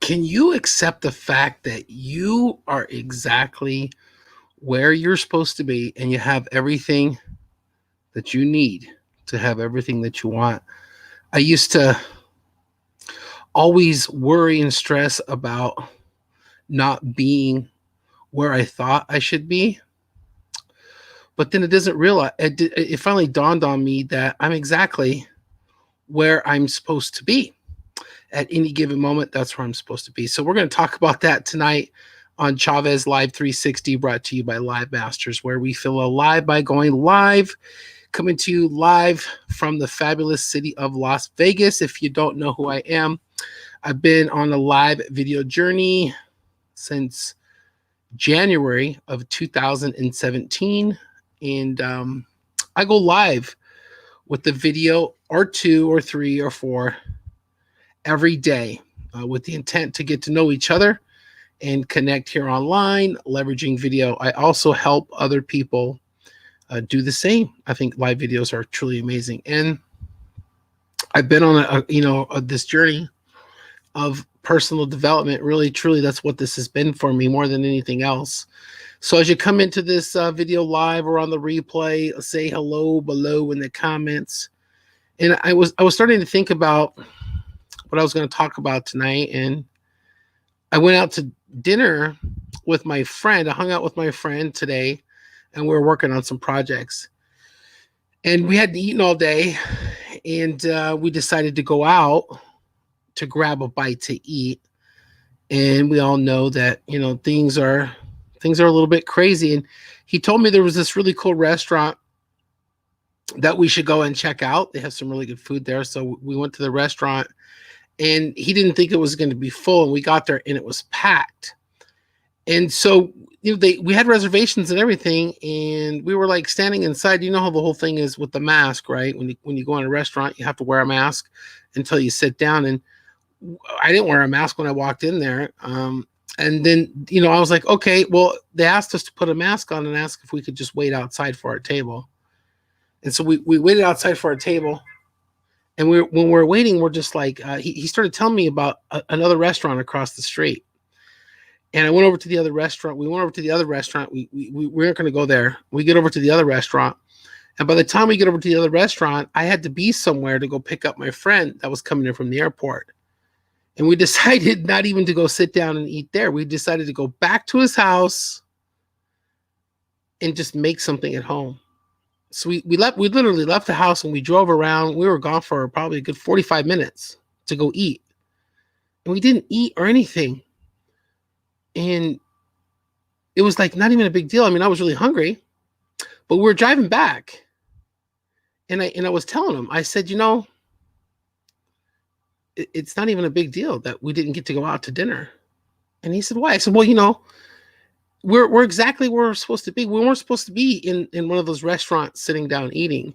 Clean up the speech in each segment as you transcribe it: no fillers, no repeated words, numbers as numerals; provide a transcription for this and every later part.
Can you accept the fact that you are exactly where you're supposed to be and you have everything that you need to have everything that you want? I used to always worry and stress about not being where I thought I should be. But then it finally dawned on me that I'm exactly where I'm supposed to be. At any given moment, that's where I'm supposed to be. So we're going to talk about that tonight on Chavez Live 360, brought to you by Live Masters, where we feel alive by going live, coming to you live from the fabulous city of Las Vegas. If you don't know who I am, I've been on a live video journey since January of 2017, and I go live with the video or two or three or four every day with the intent to get to know each other and connect here online, leveraging video. I also help other people do the same. I think live videos are truly amazing. And I've been on this journey of personal development. Really, truly, that's what this has been for me more than anything else. So as you come into this video live or on the replay, say hello below in the comments. And I was starting to think about what I was going to talk about tonight, and I went out to dinner with my friend. I hung out with my friend today, and we were working on some projects. And we hadn't eaten all day, and we decided to go out to grab a bite to eat. And we all know that things are a little bit crazy. And he told me there was this really cool restaurant that we should go and check out. They have some really good food there. So we went to the restaurant, and he didn't think it was going to be full. And we got there and it was packed. And so, we had reservations and everything. And we were like standing inside. You know how the whole thing is with the mask, right? When you go in a restaurant, you have to wear a mask until you sit down. And I didn't wear a mask when I walked in there. And then, I was like, okay, well, they asked us to put a mask on and ask if we could just wait outside for our table. And so we waited outside for our table. And when we're waiting, we're just like, he started telling me about another restaurant across the street. And I went over to the other restaurant. We went over to the other restaurant. We weren't going to go there. We get over to the other restaurant. And by the time we get over to the other restaurant, I had to be somewhere to go pick up my friend that was coming in from the airport. And we decided not even to go sit down and eat there. We decided to go back to his house and just make something at home. So we literally left the house and we drove around. We were gone for probably a good 45 minutes to go eat. And we didn't eat or anything. And it was like not even a big deal. I mean, I was really hungry, but we were driving back. And I was telling him, I said, it's not even a big deal that we didn't get to go out to dinner. And he said, why? I said, well, we're exactly where we're supposed to be. We weren't supposed to be in one of those restaurants sitting down eating.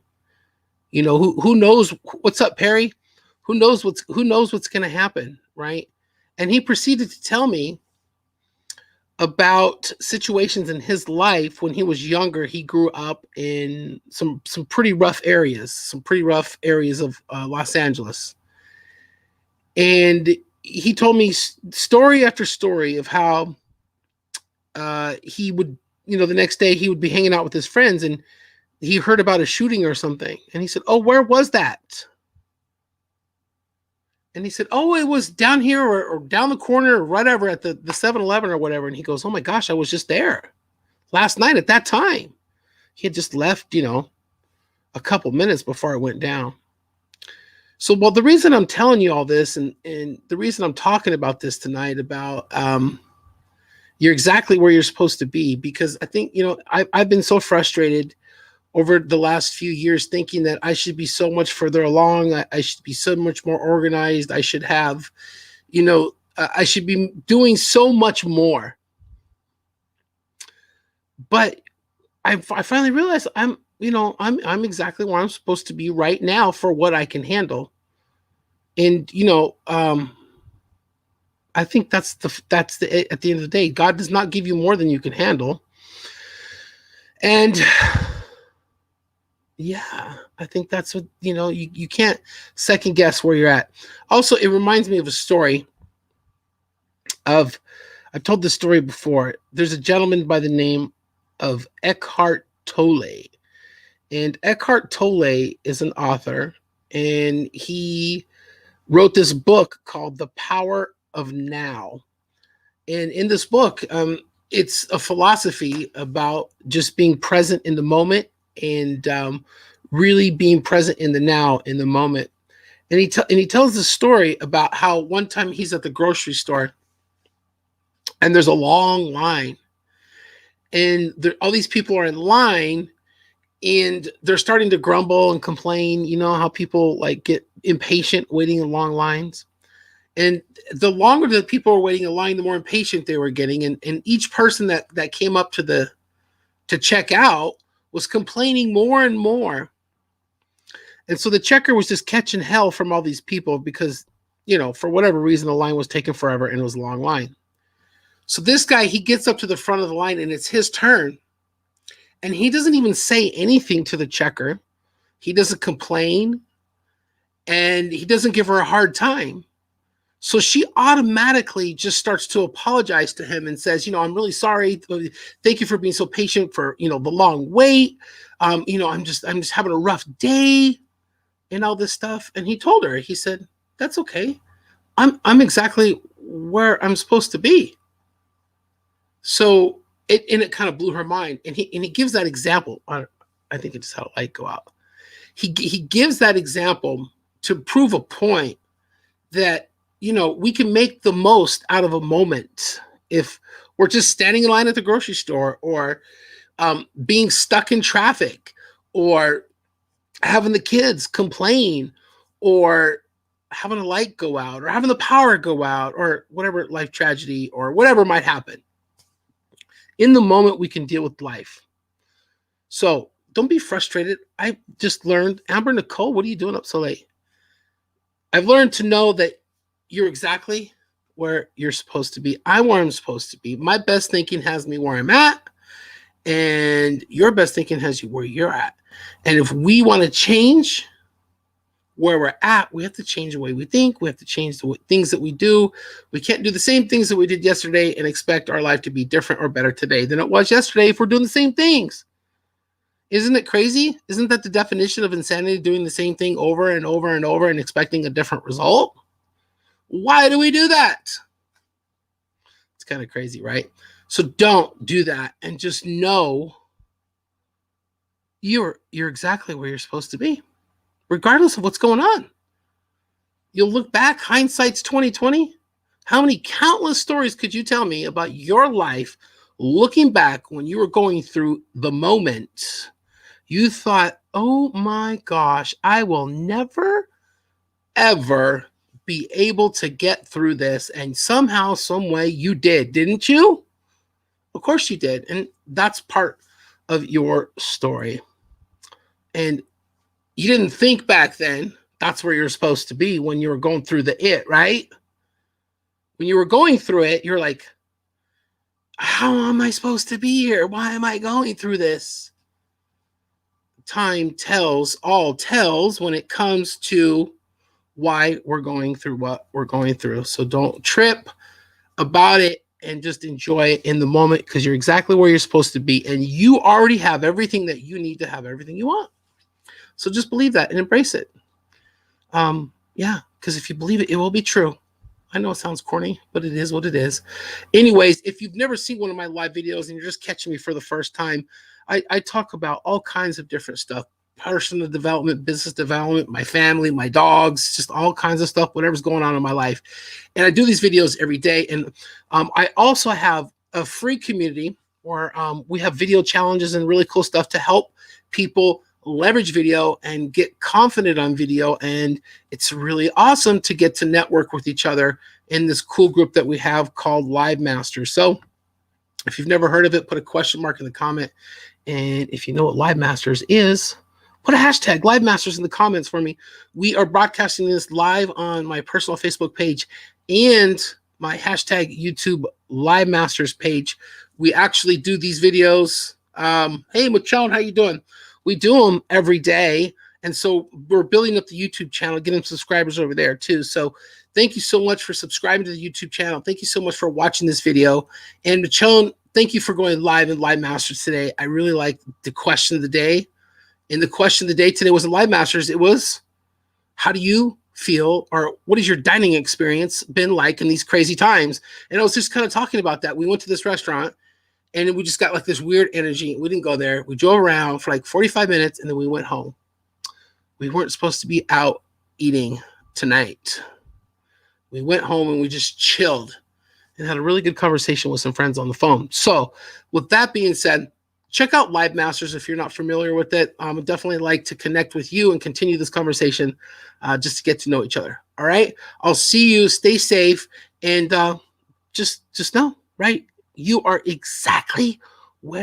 Who knows what's up, Perry? Who knows what's going to happen, right? And he proceeded to tell me about situations in his life when he was younger. He grew up in some pretty rough areas of Los Angeles. And he told me story after story of how he would, the next day he would be hanging out with his friends and he heard about a shooting or something. And he said, oh, where was that? And he said, oh, it was down here or down the corner or whatever at the 7-Eleven or whatever. And he goes, oh my gosh, I was just there last night at that time. He had just left, a couple minutes before it went down. So, well, the reason I'm telling you all this and the reason I'm talking about this tonight about you're exactly where you're supposed to be, because I think, I've been so frustrated over the last few years thinking that I should be so much further along. I should be so much more organized. I should have, I should be doing so much more. But I finally realized I'm exactly where I'm supposed to be right now for what I can handle. And, I think that's at the end of the day, God does not give you more than you can handle. And yeah, I think that's what, you can't second guess where you're at. Also, it reminds me of a story of, I've told this story before. There's a gentleman by the name of Eckhart Tolle. And Eckhart Tolle is an author, and he wrote this book called The Power of Now. And in this book, it's a philosophy about just being present in the moment and really being present in the now, in the moment. And he tells the story about how one time he's at the grocery store and there's a long line, and all these people are in line, and they're starting to grumble and complain. You know how people like get impatient waiting in long lines. And the longer the people were waiting in line, the more impatient they were getting. And each person that came up to check out was complaining more and more. And so the checker was just catching hell from all these people because, you know, for whatever reason, the line was taking forever and it was a long line. So this guy, he gets up to the front of the line and it's his turn. And he doesn't even say anything to the checker. He doesn't complain. And he doesn't give her a hard time. So she automatically just starts to apologize to him and says, you know, I'm really sorry. Thank you for being so patient for, you know, the long wait. You know, I'm just having a rough day and all this stuff. And he told her, he said, that's okay. I'm exactly where I'm supposed to be. So it kind of blew her mind. And he gives that example. I think it's how light go out. He gives that example to prove a point that, you know, we can make the most out of a moment if we're just standing in line at the grocery store, or being stuck in traffic, or having the kids complain, or having a light go out, or having the power go out, or whatever life tragedy or whatever might happen. In the moment, we can deal with life. So don't be frustrated. I just learned, Amber Nicole, what are you doing up so late? I've learned to know that you're exactly where you're supposed to be. I'm where I'm supposed to be. My best thinking has me where I'm at, and your best thinking has you where you're at. And if we want to change where we're at, we have to change the way we think. We have to change the things that we do. We can't do the same things that we did yesterday and expect our life to be different or better today than it was yesterday if we're doing the same things. Isn't it crazy? Isn't that the definition of insanity, doing the same thing over and over and over and expecting a different result? Why do we do that? It's kind of crazy, right? So don't do that, and just know you're exactly where you're supposed to be, regardless of what's going on. You'll look back, hindsight's 2020. How many countless stories could you tell me about your life looking back when you were going through the moment? You thought, oh my gosh, I will never, ever be able to get through this. And somehow, some way you did, didn't you? Of course you did. And that's part of your story. And you didn't think back then that's where you're supposed to be when you were going through right? When you were going through it, you're like, how am I supposed to be here? Why am I going through this? Time tells all tells when it comes to why we're going through what we're going through. So don't trip about it and just enjoy it in the moment, because you're exactly where you're supposed to be, and you already have everything that you need to have everything you want. So just believe that and embrace it. Yeah, because if you believe it, it will be true. I know it sounds corny, but it is what it is. Anyways, if you've never seen one of my live videos and you're just catching me for the first time, I talk about all kinds of different stuff: personal development, business development, my family, my dogs, just all kinds of stuff, whatever's going on in my life. And I do these videos every day. And I also have a free community where we have video challenges and really cool stuff to help people leverage video and get confident on video. And it's really awesome to get to network with each other in this cool group that we have called Live Masters. So if you've never heard of it, put a question mark in the comment. And if you know what Live Masters is, put a hashtag Live Masters in the comments for me. We are broadcasting this live on my personal Facebook page and my hashtag YouTube Live Masters page. We actually do these videos. Hey, Machon, how you doing? We do them every day. And so we're building up the YouTube channel, getting subscribers over there too. So Thank you so much for subscribing to the YouTube channel. Thank you so much for watching this video. And Michonne, thank you for going live in Live Masters today. I really liked the question of the day. And the question of the day today was in Live Masters. It was, how do you feel, or what has your dining experience been like in these crazy times? And I was just kind of talking about that. We went to this restaurant and we just got like this weird energy. We didn't go there. We drove around for like 45 minutes and then we went home. We weren't supposed to be out eating tonight. We went home and we just chilled and had a really good conversation with some friends on the phone. So with that being said, check out Live Masters if you're not familiar with it. I'd definitely like to connect with you and continue this conversation just to get to know each other. All right. I'll see you. Stay safe. And just know, right? You are exactly where